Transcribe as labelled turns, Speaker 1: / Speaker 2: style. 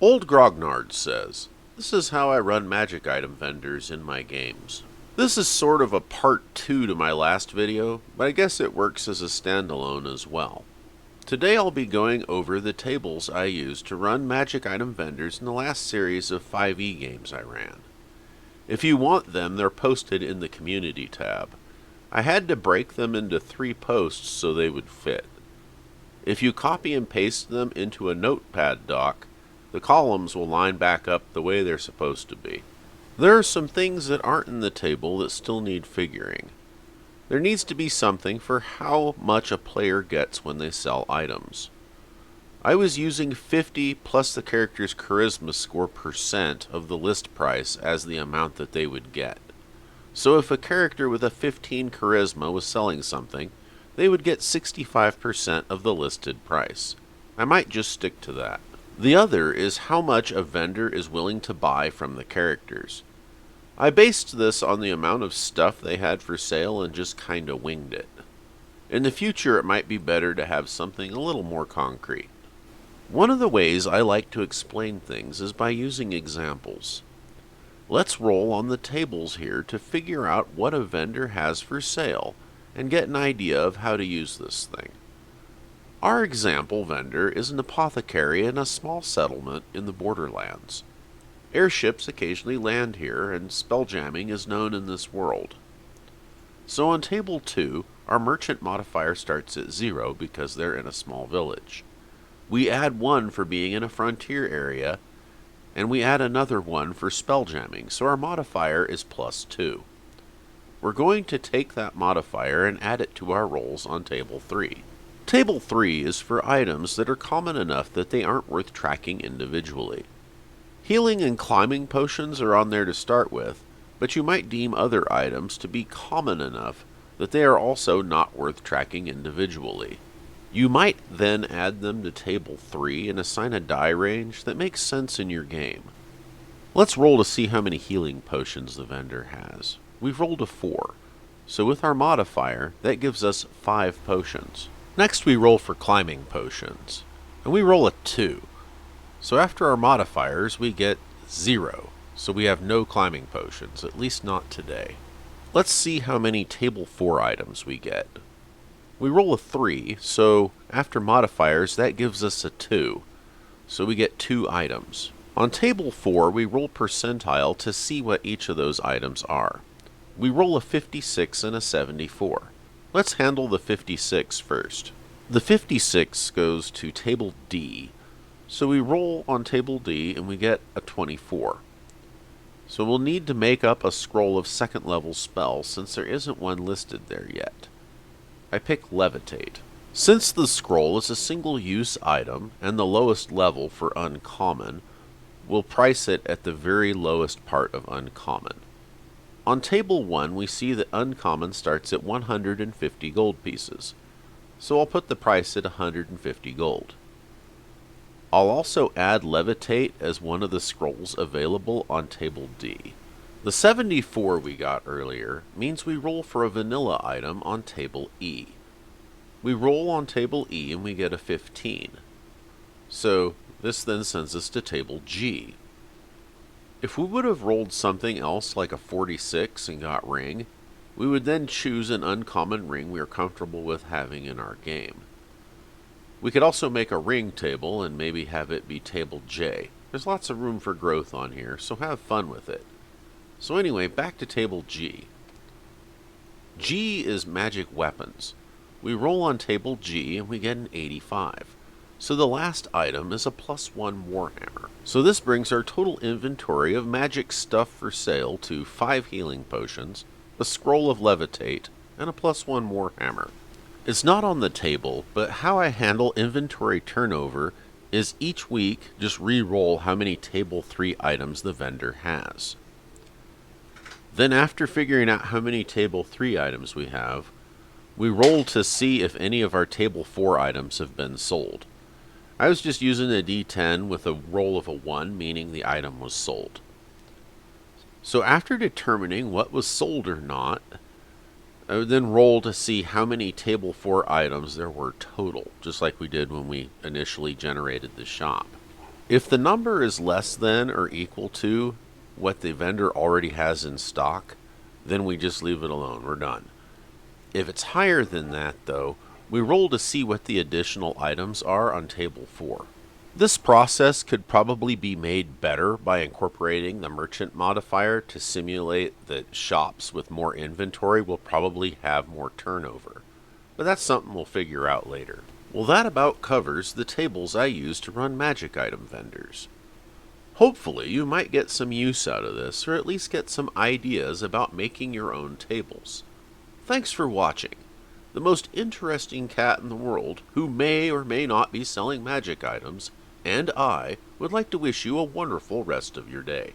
Speaker 1: Old Grognard says, "This is how I run magic item vendors in my games." This is sort of a part 2 to my last video, but I guess it works as a standalone as well. Today I'll be going over the tables I used to run magic item vendors in the last series of 5e games I ran. If you want them, they're posted in the community tab. I had to break them into 3 posts so they would fit. If you copy and paste them into a notepad doc, the columns will line back up the way they're supposed to be. There are some things that aren't in the table that still need figuring. There needs to be something for how much a player gets when they sell items. I was using 50 plus the character's charisma score % of the list price as the amount that they would get. So if a character with a 15 charisma was selling something, they would get 65% of the listed price. I might just stick to that. The other is how much a vendor is willing to buy from the characters. I based this on the amount of stuff they had for sale and just kinda winged it. In the future, it might be better to have something a little more concrete. One of the ways I like to explain things is by using examples. Let's roll on the tables here to figure out what a vendor has for sale and get an idea of how to use this thing. Our example vendor is an apothecary in a small settlement in the Borderlands. Airships occasionally land here, and spelljamming is known in this world. So on table 2, our merchant modifier starts at 0 because they're in a small village. We add 1 for being in a frontier area, and we add another 1 for spelljamming, so our modifier is +2. We're going to take that modifier and add it to our rolls on table 3. Table 3 is for items that are common enough that they aren't worth tracking individually. Healing and climbing potions are on there to start with, but you might deem other items to be common enough that they are also not worth tracking individually. You might then add them to table 3 and assign a die range that makes sense in your game. Let's roll to see how many healing potions the vendor has. We've rolled a 4, so with our modifier, that gives us 5 potions. Next we roll for climbing potions, and we roll a 2. So after our modifiers, we get 0, so we have no climbing potions, at least not today. Let's see how many table 4 items we get. We roll a 3, so after modifiers, that gives us a 2, so we get 2 items. On table 4, we roll percentile to see what each of those items are. We roll a 56 and a 74. Let's handle the 56 first. The 56 goes to table D, so we roll on table D and we get a 24. So we'll need to make up a scroll of 2nd level spells since there isn't one listed there yet. I pick Levitate. Since the scroll is a single use item and the lowest level for uncommon, we'll price it at the very lowest part of uncommon. On table 1 we see that uncommon starts at 150 gold pieces, so I'll put the price at 150 gold. I'll also add Levitate as one of the scrolls available on table D. The 74 we got earlier means we roll for a vanilla item on table E. We roll on table E and we get a 15. So this then sends us to table G. If we would have rolled something else like a 46 and got ring, we would then choose an uncommon ring we are comfortable with having in our game. We could also make a ring table and maybe have it be table J. There's lots of room for growth on here, so have fun with it. So anyway, back to table G. G is magic weapons. We roll on table G and we get an 85. So the last item is a +1 Warhammer. So this brings our total inventory of magic stuff for sale to 5 healing potions, a scroll of Levitate, and a +1 Warhammer. It's not on the table, but how I handle inventory turnover is each week just re-roll how many table 3 items the vendor has. Then after figuring out how many table 3 items we have, we roll to see if any of our table 4 items have been sold. I was just using a D10 with a roll of a 1, meaning the item was sold. So after determining what was sold or not, I would then roll to see how many table 4 items there were total, just like we did when we initially generated the shop. If the number is less than or equal to what the vendor already has in stock, then we just leave it alone. We're done. If it's higher than that, though, we roll to see what the additional items are on table 4. This process could probably be made better by incorporating the merchant modifier to simulate that shops with more inventory will probably have more turnover. But that's something we'll figure out later. Well, that about covers the tables I use to run magic item vendors. Hopefully, you might get some use out of this, or at least get some ideas about making your own tables. Thanks for watching. The most interesting cat in the world, who may or may not be selling magic items, and I would like to wish you a wonderful rest of your day.